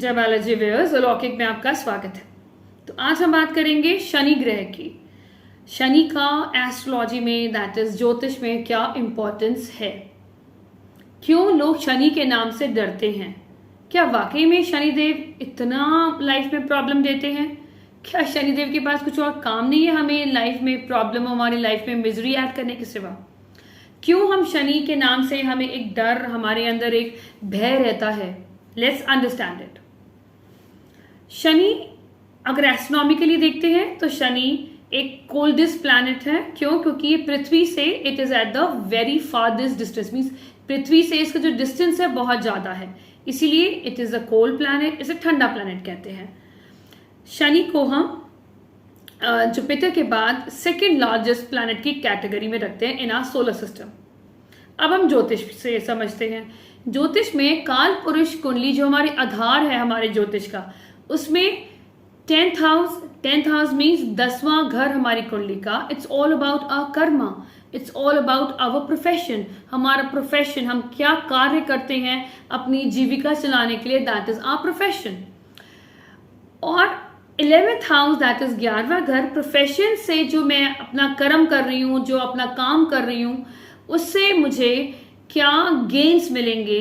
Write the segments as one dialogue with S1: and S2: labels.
S1: जय बालाजी व्यूअर्स, अलौकिक में आपका स्वागत है। तो आज हम बात करेंगे शनि ग्रह की। शनि का एस्ट्रोलॉजी में दैट इज ज्योतिष में क्या इम्पोर्टेंस है, क्यों लोग शनि के नाम से डरते हैं, क्या वाकई में शनिदेव इतना लाइफ में प्रॉब्लम देते हैं, क्या शनिदेव के पास कुछ और काम नहीं है हमें लाइफ में प्रॉब्लम, हमारी लाइफ में मिजरी ऐड करने के सिवा, क्यों हम शनि के नाम से हमें एक डर, हमारे अंदर एक भय रहता है। Let's understand it. शनि अगर एस्ट्रोनॉमिकली देखते हैं तो शनि एक कोल्डेस्ट प्लैनेट है। क्यों? क्योंकि ये पृथ्वी से it is at the very farthest distance, means पृथ्वी से इसका जो डिस्टेंस है बहुत ज्यादा है, इसीलिए it is a cold planet, इसे ठंडा प्लैनेट कहते हैं। शनि को हम जुपिटर के बाद सेकेंड लार्जेस्ट प्लैनेट की कैटेगरी में रखते हैं इन आवर सोलर सिस्टम। अब हम ज्योतिष से समझते हैं। ज्योतिष में काल पुरुष कुंडली जो हमारी आधार है हमारे ज्योतिष का, उसमें 10th हाउस मीन्स 10वां घर हमारी कुंडली का। It's all about our karma, it's all about our profession. हमारा प्रोफेशन, हम क्या कार्य करते हैं अपनी जीविका चलाने के लिए, दैट इज आवर प्रोफेशन। और 11th हाउस दैट इज 11वां घर, प्रोफेशन से जो मैं अपना कर्म कर रही हूँ, जो अपना काम कर रही हूँ, उससे मुझे क्या गेन्स मिलेंगे,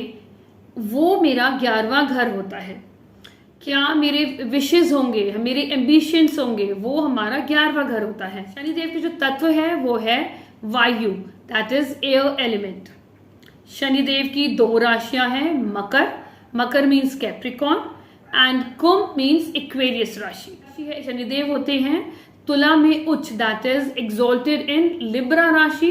S1: वो मेरा 11वां घर होता है। क्या मेरे विशेष होंगे, मेरे एम्बिशंस होंगे, वो हमारा 11वां घर होता है। शनिदेव के जो तत्व है वो है वायु, that is air element. Shanidev की 2 राशियां हैं, मकर मीन्स कैप्रिकॉन एंड कुंभ मीन्स इक्वेरियस राशि। शनिदेव होते हैं तुला में उच्च, that is exalted in Libra राशि।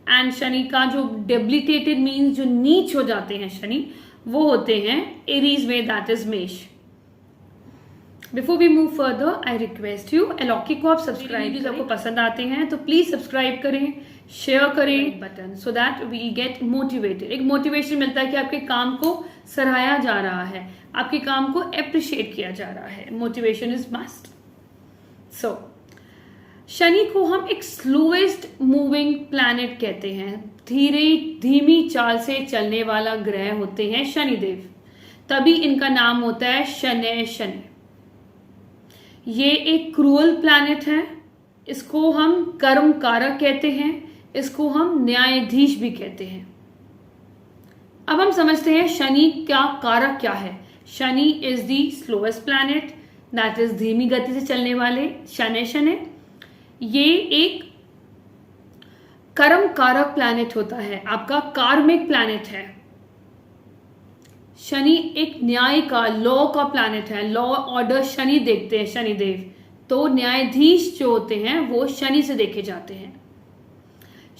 S1: एंड शनि का जो डेबिलिटेटेड मीन्स जो नीच हो जाते हैं शनि, वो होते हैं एरीज में, that is Mesh. Before we move further I request you, Alaukik को आप सब्सक्राइब, वीडियोस आपको पसंद आते हैं तो प्लीज सब्सक्राइब करें, शेयर करें button, so that we get motivated. एक मोटिवेशन मिलता है कि आपके काम को सराहा जा रहा है, आपके काम को अप्रिशिएट किया जा रहा है। Motivation is must. So Shani को हम एक स्लोएस्ट मूविंग प्लैनेट कहते हैं। धीमी चाल से चलने वाला ग्रह होते हैं शनिदेव, तभी इनका नाम होता है शनि। ये एक क्रूअल प्लैनेट है, इसको हम कर्म कारक कहते हैं, इसको हम न्यायाधीश भी कहते हैं। अब हम समझते हैं शनि क्या कारक क्या है। Shani is the slowest planet, that is धीमी गति से चलने वाले शनि। ये एक कर्म कारक प्लैनेट होता है, आपका कार्मिक प्लैनेट है। शनि एक न्याय का, लॉ का प्लैनेट है, लॉ ऑर्डर शनि देखते हैं शनिदेव, तो न्यायाधीश जो होते हैं वो शनि से देखे जाते हैं।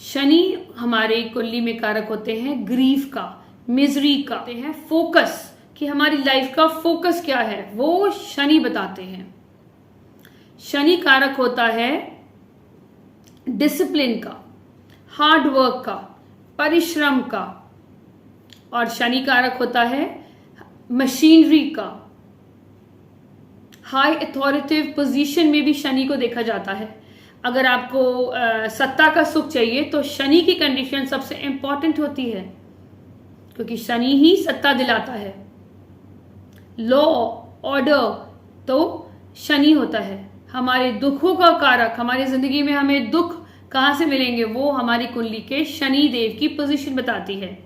S1: शनि हमारे कुंडली में कारक होते हैं ग्रीफ का, मिजरी का, होते हैं फोकस, कि हमारी लाइफ का फोकस क्या है वो शनि बताते हैं। शनि कारक होता है डिसिप्लिन का, हार्ड वर्क का, परिश्रम का, और शनि कारक होता है मशीनरी का। हाई अथॉरिटेटिव पोजीशन में भी शनि को देखा जाता है। अगर आपको सत्ता का सुख चाहिए तो शनि की कंडीशन सबसे इंपॉर्टेंट होती है, क्योंकि शनि ही सत्ता दिलाता है। लॉ ऑर्डर तो शनि होता है। हमारे दुखों का कारक, हमारी जिंदगी में हमें दुख कहां से मिलेंगे, वो हमारी कुंडली के शनि देव की पोजीशन बताती है।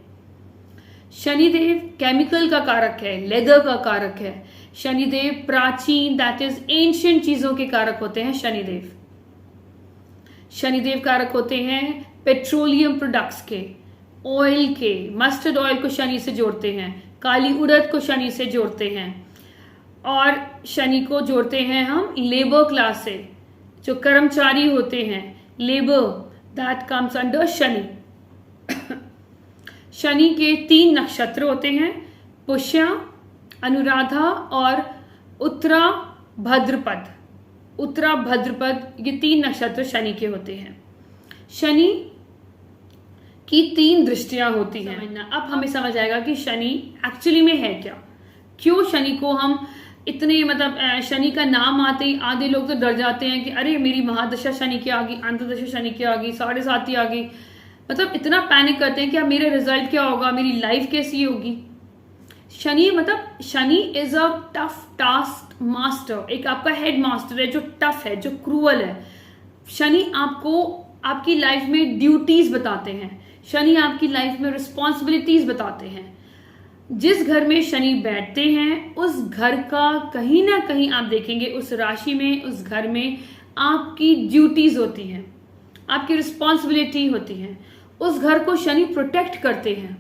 S1: शनिदेव केमिकल का कारक है, लेदर का कारक है। शनिदेव प्राचीन, दैट इज एंशिएंट चीजों के कारक होते हैं शनिदेव। शनिदेव कारक होते हैं पेट्रोलियम प्रोडक्ट्स के, ऑयल के। मस्टर्ड ऑयल को शनि से जोड़ते हैं, काली उड़द को शनि से जोड़ते हैं, और शनि को जोड़ते हैं हम लेबर क्लास से, जो कर्मचारी होते हैं, labour, that comes under Shani. Shani के 3 नक्षत्र होते हैं, पुष्या, अनुराधा और उत्तरा भाद्रपद। ये 3 नक्षत्र शनि के होते हैं। शनि की 3 दृष्टियां होती हैं। अब हमें समझ आएगा कि शनि एक्चुअली में है क्या, क्यों शनि को हम इतने, मतलब शनि का नाम आते ही आधे लोग तो डर जाते हैं कि अरे मेरी महादशा शनि की आ गई, अंतर्दशा शनि की आ गई, 7.5 आ गई, मतलब इतना पैनिक करते हैं कि अब मेरा रिजल्ट क्या होगा, मेरी लाइफ कैसी होगी। शनि मतलब Shani is a tough task master, एक आपका हेड मास्टर है जो टफ है, जो क्रूअल है। शनि आपको आपकी लाइफ में ड्यूटीज बताते हैं, शनि आपकी लाइफ में रिस्पॉन्सिबिलिटीज बताते हैं। जिस घर में शनि बैठते हैं उस घर का कहीं ना कहीं आप देखेंगे, उस राशि में, उस घर में आपकी ड्यूटीज होती हैं, आपकी रिस्पॉन्सिबिलिटी होती है। उस घर को शनि प्रोटेक्ट करते हैं,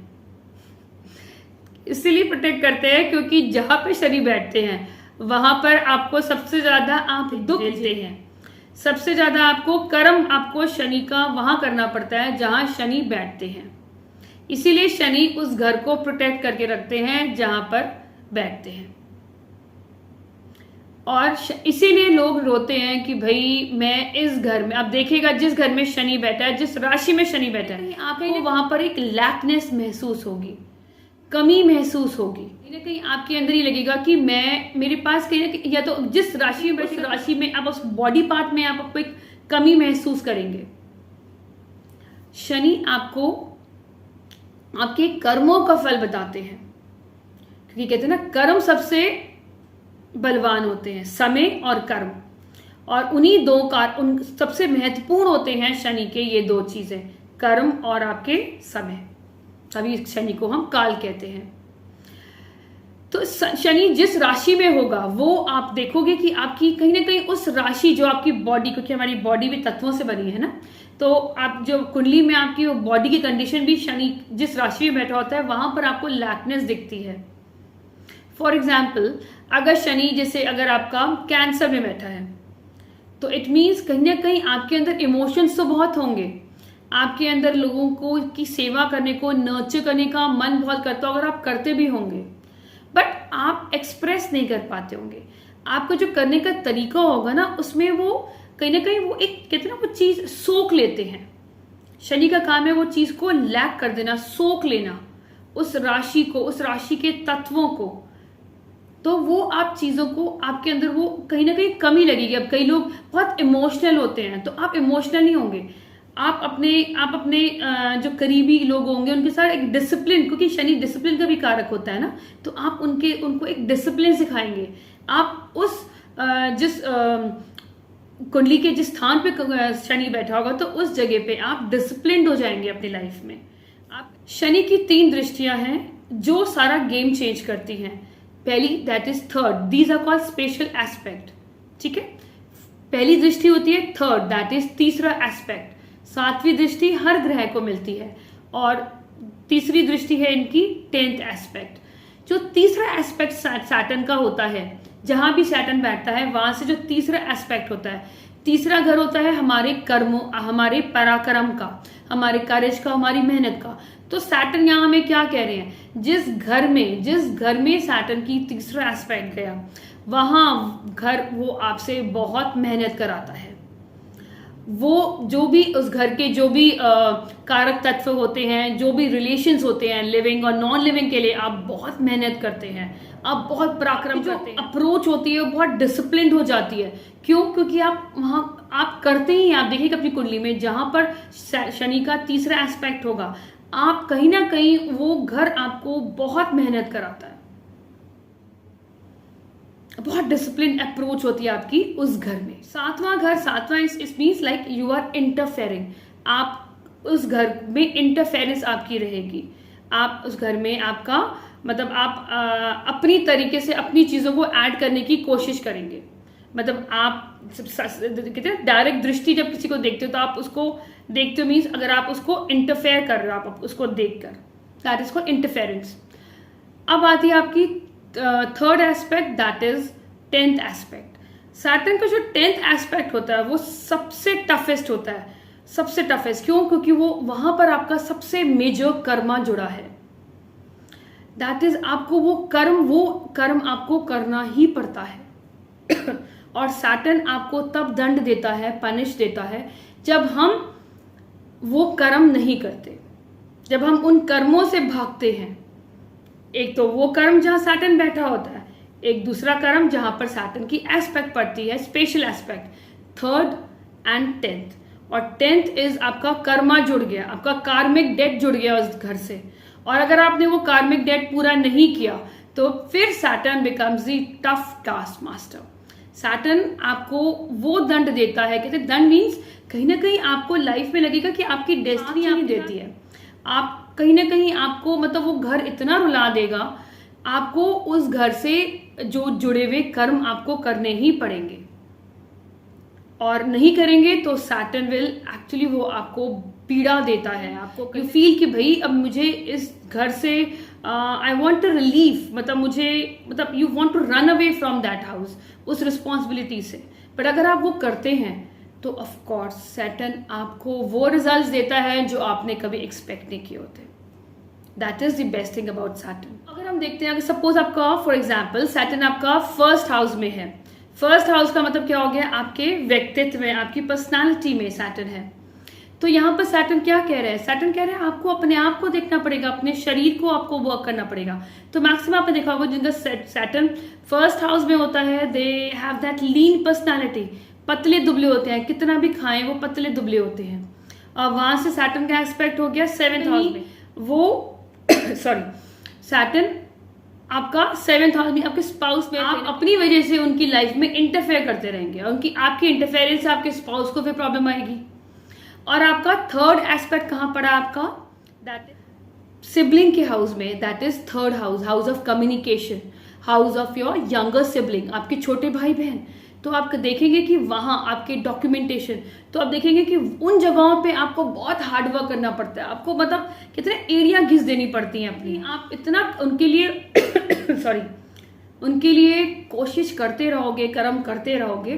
S1: इसीलिए प्रोटेक्ट करते हैं क्योंकि जहां पे शनि बैठते हैं वहां पर आपको सबसे ज्यादा आप दुख झेलते हैं, सबसे ज्यादा आपको कर्म आपको शनि का वहां करना पड़ता है जहां शनि बैठते हैं। इसीलिए शनि उस घर को प्रोटेक्ट करके रखते हैं जहां पर बैठते हैं। और इसीलिए लोग रोते हैं कि भाई मैं इस घर में, आप देखिएगा जिस घर में शनि बैठा है, जिस राशि में शनि बैठा है, आपको वहां पर एक लैकनेस महसूस होगी, कमी महसूस होगी। कहीं ना कहीं आपके अंदर ही लगेगा कि मेरे पास कहीं ना कहीं, या तो जिस राशि में, उस राशि में आप उस बॉडी पार्ट में आप आपको एक कमी महसूस करेंगे। शनि आपको आपके कर्मों का फल बताते हैं, क्योंकि कहते हैं ना कर्म सबसे बलवान होते हैं, समय और कर्म, और उन्हीं दो उन सबसे महत्वपूर्ण होते हैं शनि के ये दो चीजें, कर्म और आपके समय। तभी शनि को हम काल कहते हैं। तो शनि जिस राशि में होगा वो आप देखोगे कि आपकी कहीं ना कहीं उस राशि जो आपकी बॉडी, क्योंकि हमारी बॉडी भी तत्वों से बनी है ना, तो आप जो कुंडली में आपकी बॉडी की कंडीशन भी शनि जिस राशि में बैठा होता है वहां पर आपको लैकनेस दिखती है। फॉर एग्जाम्पल, अगर शनि जैसे अगर आपका कैंसर में बैठा है तो इट मीन्स कहीं ना कहीं आपके अंदर इमोशंस तो बहुत होंगे, आपके अंदर लोगों को की सेवा करने को, नर्चर करने का मन बहुत करता होगा, आप करते भी होंगे, बट आप एक्सप्रेस नहीं कर पाते होंगे। आपका जो करने का तरीका होगा ना, उसमें वो कहीं ना कहीं वो एक कहते ना वो चीज सोख लेते हैं। शनि का काम है वो चीज को लैक कर देना, सोख लेना उस राशि को, उस राशि के तत्वों को। तो वो आप चीजों को आपके अंदर वो कहीं ना कहीं कमी लगेगी। अब कई लोग बहुत इमोशनल होते हैं, तो आप इमोशनल नहीं होंगे, आप अपने जो करीबी लोग होंगे उनके साथ एक डिसिप्लिन, क्योंकि शनि डिसिप्लिन का भी कारक होता है ना, तो आप उनको एक डिसिप्लिन सिखाएंगे। आप उस जिस कुंडली के जिस स्थान पे शनि बैठा होगा तो उस जगह पे आप डिसिप्लिन्ड हो जाएंगे अपनी लाइफ में। आप शनि की 3 दृष्टियां हैं जो सारा गेम चेंज करती हैं। पहली, that is third, these are called special aspect. ठीक है, पहली दृष्टि होती है थर्ड, दैट इज तीसरा एस्पेक्ट। 7वीं दृष्टि हर ग्रह को मिलती है, और तीसरी दृष्टि है इनकी 10th एस्पेक्ट। जो तीसरा एस्पेक्ट सैटर्न का होता है, जहां भी सैटर्न बैठता है वहां से जो तीसरा एस्पेक्ट होता है, तीसरा घर होता है हमारे कर्मों, हमारे पराक्रम का, हमारे कार्य का, हमारी मेहनत का। तो सैटर्न यहाँ हमें क्या कह रहे हैं, जिस घर में सैटर्न की तीसरा एस्पेक्ट गया, वहां घर वो आपसे बहुत मेहनत कराता है। वो जो भी उस घर के जो भी कारक तत्व होते हैं, जो भी रिलेशंस होते हैं लिविंग और नॉन लिविंग के लिए, आप बहुत मेहनत करते हैं, आप बहुत पराक्रम करते हैं। अप्रोच होती है वो बहुत डिसिप्लिन्ड हो जाती है। क्यों? क्योंकि आप वहां आप करते ही, आप देखिएगा अपनी कुंडली में जहां पर शनि का तीसरा एस्पेक्ट होगा, आप कहीं ना कहीं वो घर आपको बहुत मेहनत कराता है, बहुत डिसिप्लिन अप्रोच होती है आपकी उस घर में। 7वां घर, 7वां is means like you are interfering, आप उस घर में इंटरफेरेंस आपकी रहेगी। आप उस घर में आपका मतलब आप अपनी तरीके से अपनी चीजों को ऐड करने की कोशिश करेंगे। मतलब आप कहते हैं डायरेक्ट दृष्टि, जब किसी को देखते हो तो आप उसको देखते हो मीन्स अगर आप उसको इंटरफेयर कर रहे हो, आप उसको देखकर, दैट इज कॉल्ड इंटरफेरेंस। अब आती है आपकी third aspect, that is 10th aspect. Saturn का जो 10th एस्पेक्ट होता है वो सबसे टफेस्ट होता है, सबसे टफेस्ट। क्यों? क्योंकि वो वहां पर आपका सबसे मेजर कर्मा जुड़ा है। दैट इज आपको वो कर्म आपको करना ही पड़ता है। और सैटर्न आपको तब दंड देता है, पनिश देता है, जब हम वो कर्म नहीं करते, जब हम उन कर्मों से भागते हैं। एक तो वो कर्म जहां सैटर्न बैठा होता है, एक दूसरा कर्म जहां पर सैटर्न की एस्पेक्ट पड़ती है, special aspect, 3rd and 10th। और 10th इज आपका कर्मा जुड़ गया, आपका कार्मिक डेट जुड़ गया उस घर से। और अगर आपने वो कार्मिक डेट पूरा नहीं किया तो फिर Saturn becomes the tough task master. Saturn आपको वो दंड देता है, कहते दंड मीन्स कहीं ना कहीं आपको लाइफ में लगेगा कि आपकी डेस्टिनी नहीं देती है, आप कहीं ना कहीं आपको मतलब वो घर इतना रुला देगा, आपको उस घर से जो जुड़े हुए कर्म आपको करने ही पड़ेंगे, और नहीं करेंगे तो सैटर्न विल एक्चुअली वो आपको पीड़ा देता है, आपको यू फील कि भाई अब मुझे इस घर से आई वॉन्ट टू रिलीफ, मतलब मुझे मतलब you want to run away from that house, उस रिस्पॉन्सिबिलिटी से। बट अगर आप वो करते हैं तो ऑफ कोर्स सैटर्न आपको वो रिजल्ट्स देता है जो आपने कभी एक्सपेक्ट नहीं किए होते। That is the best thing about Saturn. अगर हम देखते हैं, अगर सपोज आपका फॉर एग्जाम्पल सैटर्न आपका फर्स्ट हाउस में है, फर्स्ट हाउस का मतलब क्या हो गया, आपके व्यक्तित्व में, आपकी पर्सनालिटी में सैटर्न है। तो यहाँ पर सैटर्न क्या कह रहे हैं, सैटर्न कह रहे हैं आपको अपने आप को देखना पड़ेगा, अपने शरीर को आपको वर्क करना पड़ेगा। तो मैक्सिमम आपने देखा होगा जिनका सैटर्न फर्स्ट हाउस में होता है, they have that lean personality, पतले दुबले होते हैं, कितना भी खाएं वो पतले दुबले होते हैं। और वहां से सैटर्न का एस्पेक्ट हो गया 7th हाउस में, वो सॉरी सैटर्न आपका 7th हाउस में आपके स्पाउस में, आप अपनी वजह से उनकी लाइफ में इंटरफेयर करते रहेंगे, उनकी आपकी इंटरफेरेंस से आपके स्पाउस को फिर प्रॉब्लम आएगी। और आपका थर्ड एस्पेक्ट कहाँ पड़ा आपका, दैट इज सिबलिंग के हाउस में, that is third house, house of communication, house of your younger sibling, आपके छोटे भाई बहन। तो आप देखेंगे कि वहाँ आपके डॉक्यूमेंटेशन, तो आप देखेंगे कि उन जगहों पे आपको बहुत हार्ड वर्क करना पड़ता है, आपको मतलब कितने एरिया घिस देनी पड़ती हैं अपनी, आप इतना उनके लिए सॉरी उनके लिए कोशिश करते रहोगे, कर्म करते रहोगे,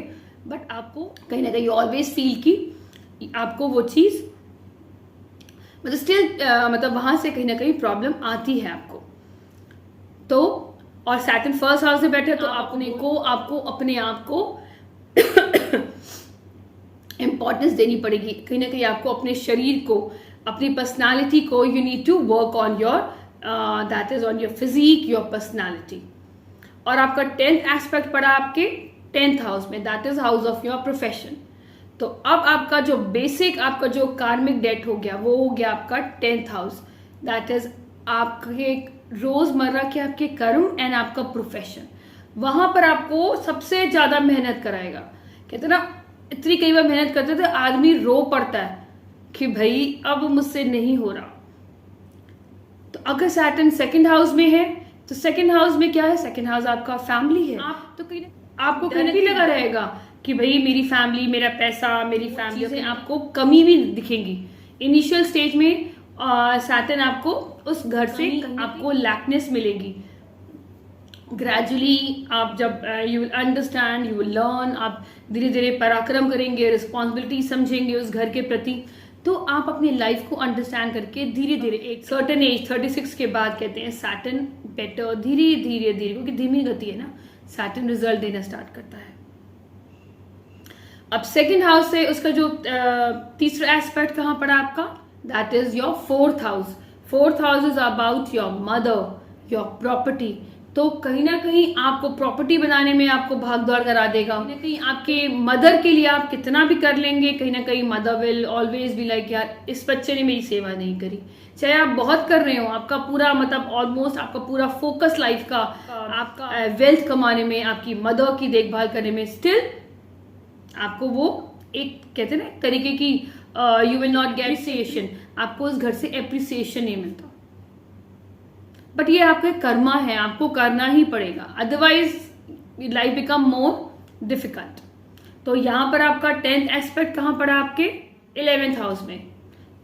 S1: बट आपको कहीं ना कहीं ऑलवेज फील की आपको वो चीज़ मतलब स्टिल मतलब वहाँ से कहीं ना कहीं प्रॉब्लम आती है आपको। तो और सैटर्न फर्स्ट हाउस में बैठे तो आपको अपने आप को इम्पोर्टेंस देनी पड़ेगी, कहीं ना कहीं आपको अपने शरीर को, अपनी पर्सनालिटी को, you need to work on your that is on your physique, your personality. और आपका 10th एस्पेक्ट पड़ा आपके 10th हाउस में, that is house of your profession. तो अब आपका जो बेसिक आपका जो कार्मिक डेट हो गया वो हो गया आपका 10th हाउस, दैट इज आपके रोजमर्रा के आपके कर्म एंड आपका प्रोफेशन। वहां पर आपको सबसे ज्यादा मेहनत कराएगा। कहते ना इतनी कई बार मेहनत करते थे आदमी रो पड़ता है कि भाई अब मुझसे नहीं हो रहा। तो अगर सैटर्न 2nd हाउस में है तो 2nd हाउस में क्या है, 2nd हाउस आपका फैमिली है। आप तो कहीं आपको कहीं भी लगा रहेगा कि भाई मेरी फैमिली, मेरा पैसा, मेरी फैमिली से आपको कमी भी दिखेंगी। इनिशियल स्टेज में सैटर्न आपको उस घर से आपको लैकनेस मिलेगी। ग्रेजुअली आप जब you will understand, you will learn, आप धीरे धीरे पराक्रम करेंगे, रिस्पॉन्सिबिलिटी समझेंगे उस घर के प्रति, तो आप अपनी लाइफ को अंडरस्टैंड करके धीरे धीरे एक सर्टेन एज 36 के बाद कहते हैं सैटर्न बेटर धीरे धीरे धीरे, क्योंकि धीमी गति है ना, सैटर्न रिजल्ट देना स्टार्ट करता है। अब 2nd हाउस से उसका जो तीसरा एस्पेक्ट कहाँ पड़ा आपका, that is your 4th house. 4th house is about your mother, your property. तो कहीं ना कहीं आपको प्रॉपर्टी बनाने में आपको भाग दौड़ करा देगा, कहीं ना कहीं आपके मदर के लिए आप कितना भी कर लेंगे, कहीं ना कहीं mother will always be like यार इस बच्चे ने मेरी सेवा नहीं करी। चाहे आप बहुत कर रहे हो, आपका पूरा मतलब ऑलमोस्ट आपका पूरा फोकस लाइफ का आपका वेल्थ कमाने में, आपकी मदर की देखभाल करने में, स्टिल आपको वो एक कहते हैं ना तरीके की you will not gate appreciation, आपको उस घर से अप्रिसिएशन नहीं मिलता। बट ये आपका कर्मा है, आपको करना ही पड़ेगा, otherwise life become more difficult. तो यहाँ पर आपका 10th एस्पेक्ट कहाँ पड़ा आपके 11th हाउस में,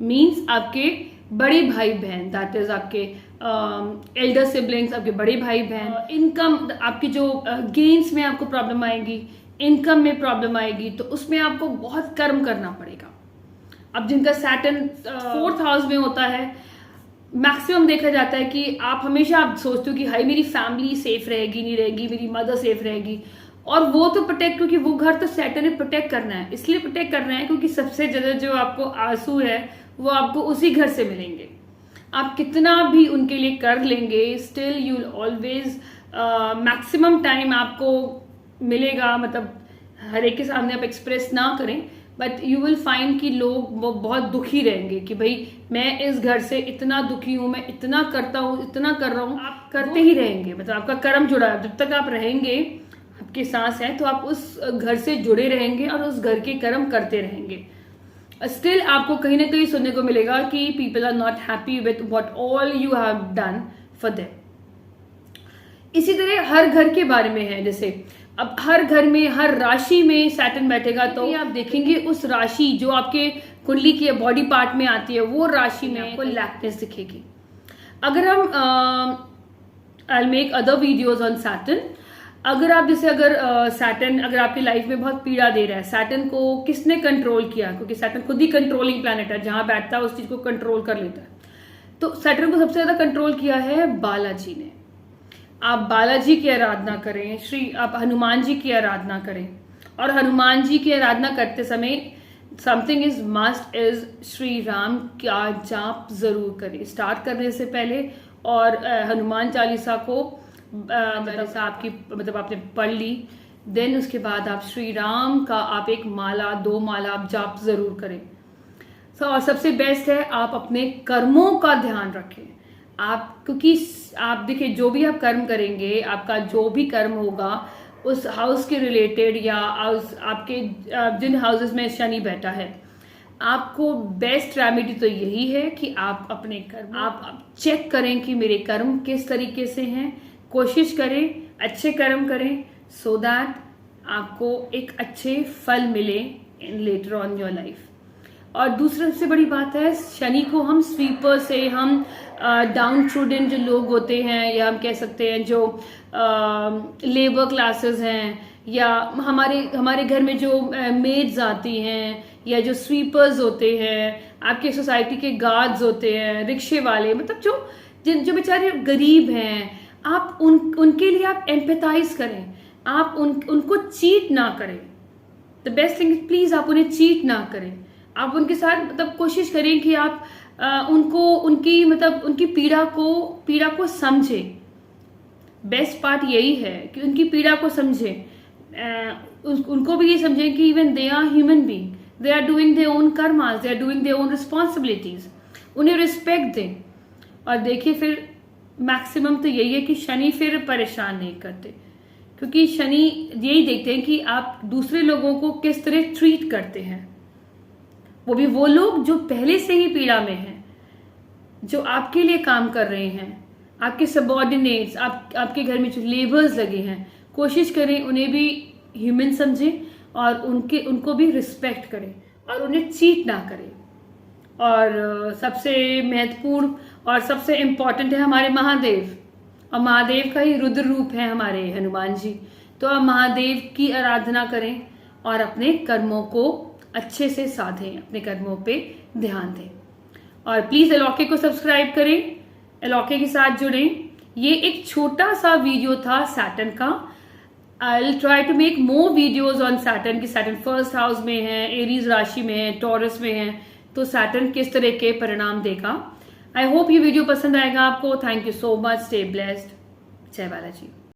S1: मीन्स आपके बड़े भाई बहन, दैट इज आपके एल्डर सिबलिंग्स, आपके बड़े भाई बहन। इनकम आपकी जो गेन्स में आपको प्रॉब्लम आएगी, इनकम में प्रॉब्लम आएगी, तो उसमें आपको बहुत कर्म करना पड़ेगा। अब जिनका सैटर्न 4th हाउस में होता है, मैक्सिमम देखा जाता है कि आप हमेशा आप सोचते हो कि हाई मेरी फैमिली सेफ रहेगी नहीं रहेगी, मेरी मदर सेफ रहेगी, और वो तो प्रोटेक्ट, क्योंकि वो घर तो सैटर्न ने प्रोटेक्ट करना है, इसलिए प्रोटेक्ट करना है क्योंकि सबसे ज्यादा जो आपको आंसू है वो आपको उसी घर से मिलेंगे। आप कितना भी उनके लिए कर लेंगे, still you will always maximum time आपको मिलेगा, मतलब हर एक के सामने आप एक्सप्रेस ना करें बट यू विल फाइंड कि लोग वो बहुत दुखी रहेंगे कि भाई मैं इस घर से इतना दुखी हूँ, मैं इतना करता हूँ, इतना कर रहा हूँ। आप करते ही रहेंगे, मतलब आपका कर्म जुड़ा है। जब तक आप रहेंगे, आपकी सांस है, तो आप उस घर से जुड़े रहेंगे और उस घर के कर्म करते रहेंगे। स्टिल आपको कहीं ना कहीं सुनने को मिलेगा कि people are not happy with what all you have done for them. इसी तरह हर घर के बारे में है, जैसे अब हर घर में हर राशि में सैटर्न बैठेगा तो आप देखेंगे उस राशि जो आपके कुंडली के बॉडी पार्ट में आती है, वो राशि में आपको लैकनेस दिखेगी। अगर हम I make other videos on Saturn. अगर आप जैसे अगर सैटर्न अगर आपकी लाइफ में बहुत पीड़ा दे रहा है, सैटर्न को किसने कंट्रोल किया? क्योंकि सैटर्न खुद ही कंट्रोलिंग प्लैनेट है, जहां बैठता है उस चीज को कंट्रोल कर लेता है। तो सैटर्न को सबसे ज्यादा कंट्रोल किया है बालाजी ने। आप बालाजी की आराधना करें, आप हनुमान जी की आराधना करें, और हनुमान जी की आराधना करते समय something is must is Shri Ram का जाप जरूर करें स्टार्ट करने से पहले। और हनुमान चालीसा को मतलब आपकी मतलब आपने पढ़ ली, देन उसके बाद आप श्री राम का आप एक माला 2 माला आप जाप जरूर करें। और सबसे बेस्ट है आप अपने कर्मों का ध्यान रखें। आप क्योंकि आप देखिए जो भी आप कर्म करेंगे, आपका जो भी कर्म होगा उस हाउस के रिलेटेड या आपके जिन हाउसेस में शनि बैठा है, आपको बेस्ट रेमेडी तो यही है कि आप अपने कर्म आप चेक करें कि मेरे कर्म किस तरीके से हैं। कोशिश करें अच्छे कर्म करें सो दैट आपको एक अच्छे फल मिले इन लेटर ऑन योर लाइफ। और दूसरी सबसे बड़ी बात है, शनि को हम स्वीपर से, हम डाउन ट्रूडन जो लोग होते हैं, या हम कह सकते हैं जो लेबर क्लासेस हैं, या हमारे घर में जो मेड्स आती हैं, या जो स्वीपर्स होते हैं, आपके सोसाइटी के गार्ड्स होते हैं, रिक्शे वाले, मतलब जो बेचारे गरीब हैं, आप उनके लिए आप एम्पैथाइज करें। आप उनको चीट ना करें। The best thing is please आप उन्हें चीट ना करें। आप उनके साथ मतलब कोशिश करें कि आप उनकी पीड़ा को समझें। बेस्ट पार्ट यही है कि उनकी पीड़ा को समझें। उनको भी ये समझें कि even they are human being, they are doing their own karmas, they are doing their own responsibilities. उन्हें रिस्पेक्ट दें। और देखिए फिर मैक्सिमम तो यही है कि शनि फिर परेशान नहीं करते, क्योंकि शनि यही देखते हैं कि आप दूसरे लोगों को किस तरह ट्रीट करते हैं। वो भी वो लोग जो पहले से ही पीड़ा में हैं, जो आपके लिए काम कर रहे हैं, आपके सबऑर्डिनेट्स, आपके घर में जो लेबर्स लगे हैं, कोशिश करें उन्हें भी ह्यूमन समझें और उनको भी रिस्पेक्ट करें और उन्हें चीट ना करें। और सबसे महत्वपूर्ण और सबसे इम्पॉर्टेंट है हमारे महादेव, और महादेव का ही रुद्र रूप है हमारे हनुमान जी। तो आप महादेव की आराधना करें और अपने कर्मों को अच्छे से साधें, अपने कर्मों पे ध्यान दें। और प्लीज अलौकिक को सब्सक्राइब करें, अलौकिक के साथ जुड़ें। ये एक छोटा सा वीडियो था सैटर्न का। I will try to make more videos on Saturn की। सैटर्न फर्स्ट हाउस में है, एरीज राशि में है, टॉरस में है, तो सैटर्न किस तरह के परिणाम देगा। आई होप ये वीडियो पसंद आएगा आपको। Thank you so much. Stay blessed. जय बालाजी।